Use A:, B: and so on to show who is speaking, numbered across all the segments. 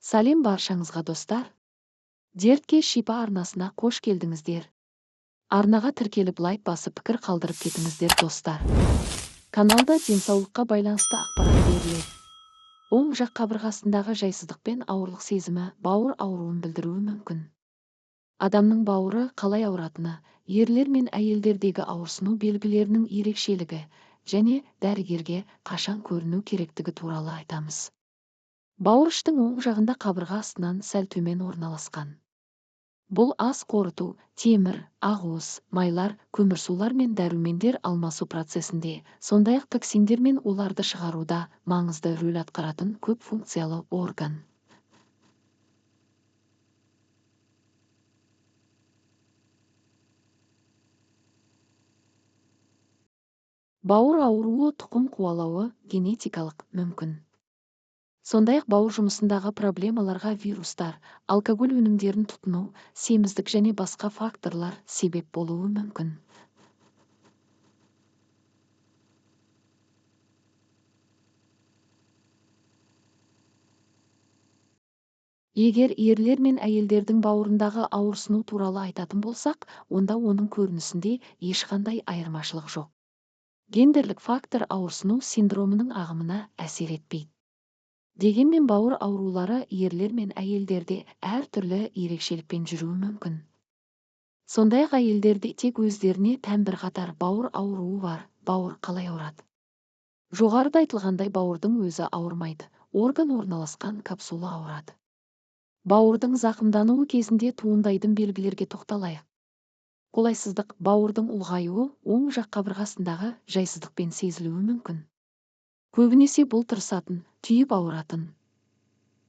A: Сәлем баршаңызға достар. Дертке шипа арнасына қош келдіңіздер. Арнаға тіркеліп лайк басып пікір қалдырып кетіңіздер достар. Каналда денсаулыққа байланысты ақпарат беріледі. Оң жақ қабырғасындағы жайсыздық пен ауырлық сезімі бауыр ауруын білдіруі мүмкін. Адамның бауыры қалай ауыратыны, ерлер мен әйелдердегі ауырсыну белгілерінің ерекшелігі және дәрігерге қашан көріну керектігі туралы айтамыз. Бауыр іштің оң жағында қабырға астынан сәл төмен орналасқан. Бұл ас қорыту, темір, ақуыз, майлар, көмірсулар мен дәрумендер алмасу процесінде, сондай-ақ токсиндер мен оларды шығаруда маңызды рөл атқаратын көп функциялы орган. Бауыр ауруы тұқым қуалауы генетикалық мүмкін. Сондай-ақ бауыр жұмысындағы проблемаларға вирустар, алкоголь өнімдерін тұтыну, семіздік және басқа факторлар себеп болуы мүмкін. Егер ерлер мен әйелдердің бауырындағы ауырсыну туралы айтатын болсақ, онда оның көрінісінде ешқандай айырмашылық жоқ. Гендерлік фактор ауырсыну синдромының ағымына әсер етпейді. Дегенмен бауыр аурулары ерлер мен әйелдерде әртүрлі ерекшелікпен жүруі мүмкін. Сондай-ақ әйелдерде тек өздеріне тән бірқатар бауыр ауруы бар. Бауыр қалай ауырады? Жоғарыда айтылғандай бауырдың өзі ауырмайды, орган орналасқан капсула ауырады. Бауырдың зақымдануы кезінде туындайтын белгілерге тоқталайық. Қолайсыздық, бауырдың ұлғаюы оң жақ қабырғасындағы жайсыздықпен сезілуі мүмкін. Көбінесе бұл тырысатын, түйіп ауыратын,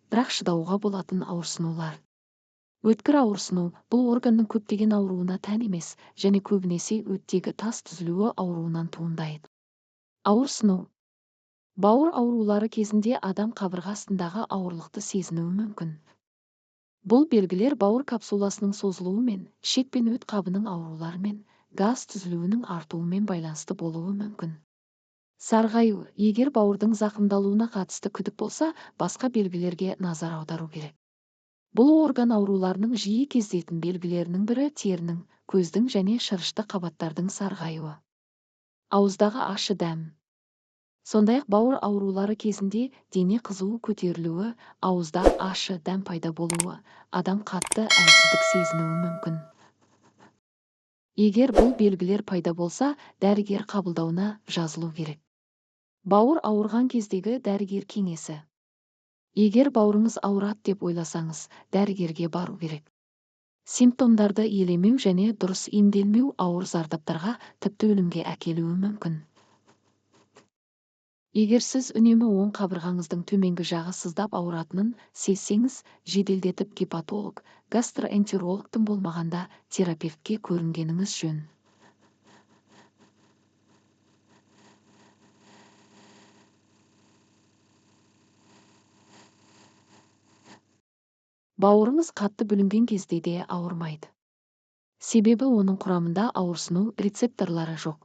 A: бірақ шыдауға болатын ауырсынулар. Өткір ауырсыну бұл органның көптеген ауруына тән емес, және көбінесе өттегі тас түзілуі ауруынан туындайды. Ауырсыну. Бауыр аурулары кезінде адам қабырға астындағы ауырлықты сезінуі мүмкін. Бұл белгілер бауыр капсуласының созылуымен, ішек пен өт қабының ауруларымен, газ түзілуінің артуымен байланысты болуы мүмкін. Сарғаю. Егер бауырдың зақымдалуына қатысты күдік болса, басқа белгілерге назар аудару керек. Бұл орган ауруларының жиі кездесетін белгілерінің бірі терінің, көздің және шырышты қабаттардың сарғаюы. Ауыздағы ащы дәм. Сондай-ақ бауыр аурулары кезінде дене қызуы көтерілуі, ауызда ащы дәм пайда болуы, адам қатты әлсіздік сезінуі мүмкін. Егер бұл белгілер пайда болса, дәрігер қабылдауына жазылу керек. Бауыр ауырған кездегі дәрігер кеңесі. Егер бауырыңыз ауырады деп ойласаңыз, дәрігерге бару керек. Симптомдарды елемеу және дұрыс емделмеу ауыр зардаптарға, тіпті өлімге әкелуі мүмкін. Егер сіз үнемі оң қабырғаңыздың төменгі жағы сыздап ауыратынын сезсеңіз, жеделдетіп гепатолог, гастроэнтерологтың болмағанда терапевтке көрінгеніңіз жөн. Бауырыңыз қатты бүлінген кезде де ауырмайды. Себебі оның құрамында ауырсыну рецепторлары жоқ.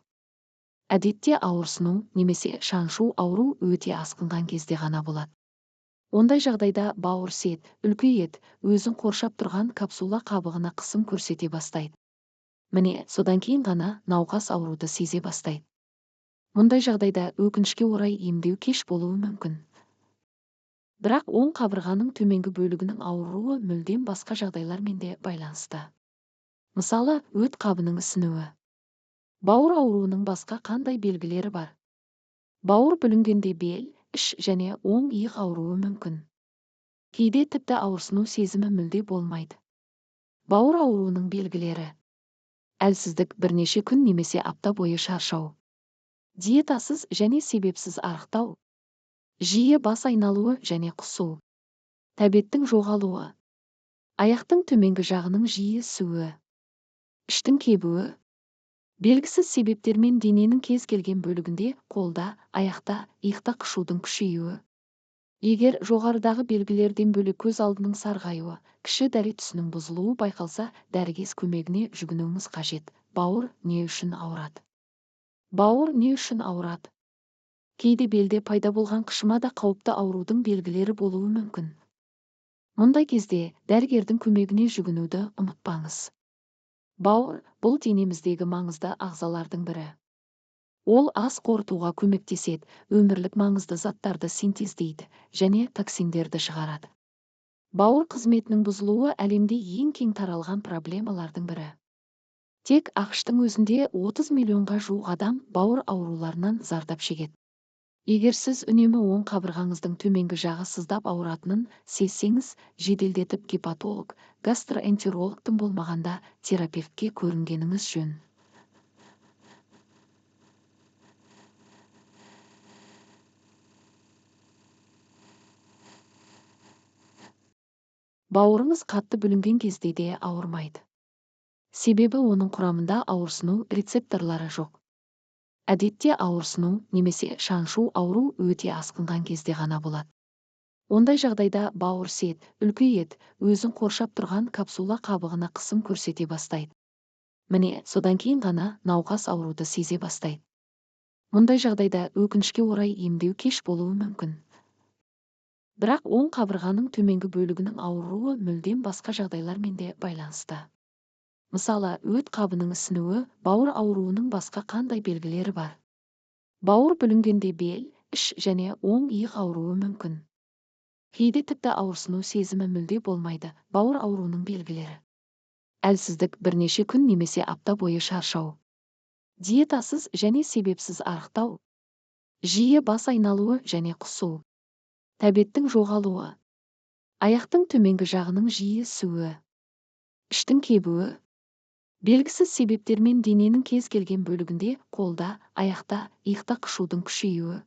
A: Әдетте ауырсыну немесе шаншу ауру өте асқынған кезде ғана болады. Ондай жағдайда бауыр сет, үлкейеді, өзін қоршап тұрған капсула қабығына қысым көрсете бастайды. Міне, содан кейін ғана науқас ауруды сезе бастайды. Мұндай жағдайда өкінішке орай емдеу кеш болуы мүмкін. Бірақ оң қабырғаның төменгі бөлігінің ауруы мүлдем басқа жағдайлармен де байланысты. Мысалы, өт қабының ісінуі. Бауыр ауруының басқа қандай белгілері бар? Бауыр бүлінгенде бел, іш және оң иық ауруы мүмкін. Кейде тіпті ауырсыну сезімі мүлде болмайды. Бауыр ауруының белгілері. Әлсіздік, бірнеше күн немесе апта бойы шаршау. Диетасыз және себепсіз арықтау. Жиі бас айналуы және құсу. Тәбеттің жоғалуы. Аяқтың төменгі жағының жиі ісуі. Іштің кебуі. Белгісіз себептермен дененің кез келген бөлігінде, қолда, аяқта, иықта қышудың күшеюі. Егер жоғарыдағы белгілерден бөлек көз алдының сарғаюы, кіші дәрет түсінің бұзылуы байқалса, дәрігер көмегіне жүгінуіңіз қажет. Бауыр не үшін ауырады? Бауыр не үшін ауырады? Кейде белде пайда болған қышыма да қауіпті аурудың белгілері болуы мүмкін. Мұндай кезде дәрігердің көмегіне жүгінуді ұмытпаңыз. Бауыр – бұл денеміздегі маңызды ағзалардың бірі. Ол ас қорытуға көмектеседі, өмірлік маңызды заттарды синтездейді және токсиндерді шығарады. Бауыр қызметінің бұзылуы әлемде ең кең таралған проблемалардың бірі. Тек ақш-тың өзінде 30 миллионға жуық адам бауыр ауруларынан зардап шегеді. Егер сіз үнемі оң қабырғаңыздың төменгі жағы сыздап ауыратынын сезсеңіз, жеделдетіп гепатолог, гастроэнтерологтың болмағанда терапевтке көрінгеніңіз жөн. Бауырыңыз қатты бүлінген кезде де ауырмайды. Себебі оның құрамында ауырсыну рецепторлары жоқ. Әдетте ауырсыну немесе шаншу ауру өте асқынған кезде ғана болады. Ондай жағдайда бауыр сет, үлкейеді, өзін қоршап тұрған капсула қабығына қысым көрсете бастайды. Міне, содан кейін ғана науқас ауруды сезе бастайды. Мұндай жағдайда өкінішке орай емдеу кеш болуы мүмкін. Бірақ оң қабырғаның төменгі бөлігінің ауруы мүлдем басқа жағдайлармен де байланысты. Мысалы, өт қабының ісінуі, бауыр ауруының басқа қандай белгілері бар? Бауыр бүлінгенде бел, іш және оң иық ауруы мүмкін. Кейде тіпті ауырсыну сезімі мүлде болмайды. Бауыр ауруының белгілері: әлсіздік, бірнеше күн немесе апта бойы шаршау, диетасыз және себепсіз арықтау, жиі бас айналуы және құсу, тәбеттің жоғалуы, аяқтың төменгі жағының жиі ісуі, іштің кебуі. Белгісіз себептермен дененің кез келген бөлігінде, қолда, аяқта, иықта қышудың күшеюі.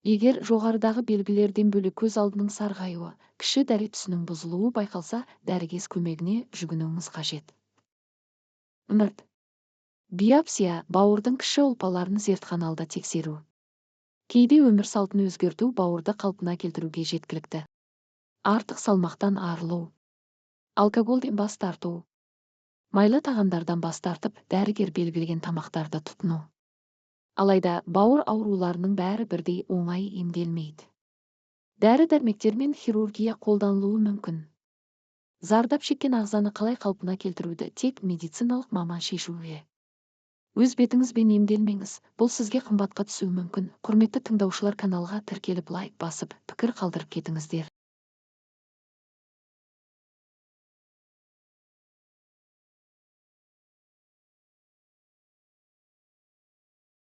A: Егер жоғарыдағы белгілерден бөлек көз алдының сарғаюы, кіші дәрет түсінің бұзылуы байқалса, дәрігер көмегіне жүгінуіңіз қажет. Биопсия – бауырдың кіші ұлпаларын зертханалда тексеру. Кейде өмір салтын өзгерту бауырды қалпына келтіруге жеткілікті. Артық салмақтан арылу, алкогольден бас тарту, майлы тағамдардан бас тартып, дәрігер белгілеген тамақтарды тұтыну. Алайда бауыр ауруларының бәрі бірдей оңай емделмейді. Дәрі-дәрмектер мен хирургия қолданылуы мүмкін. Зардап шеккен ағзаны қалай қалпына келтіруді тек медициналық маман шешуге. Өз бетіңізбен емделмеңіз, бұл сізге қымбатқа түсуі мүмкін. Құрметті тыңдаушылар, каналға тіркеліп лайк басып, пікір қалдырып кетіңіздер.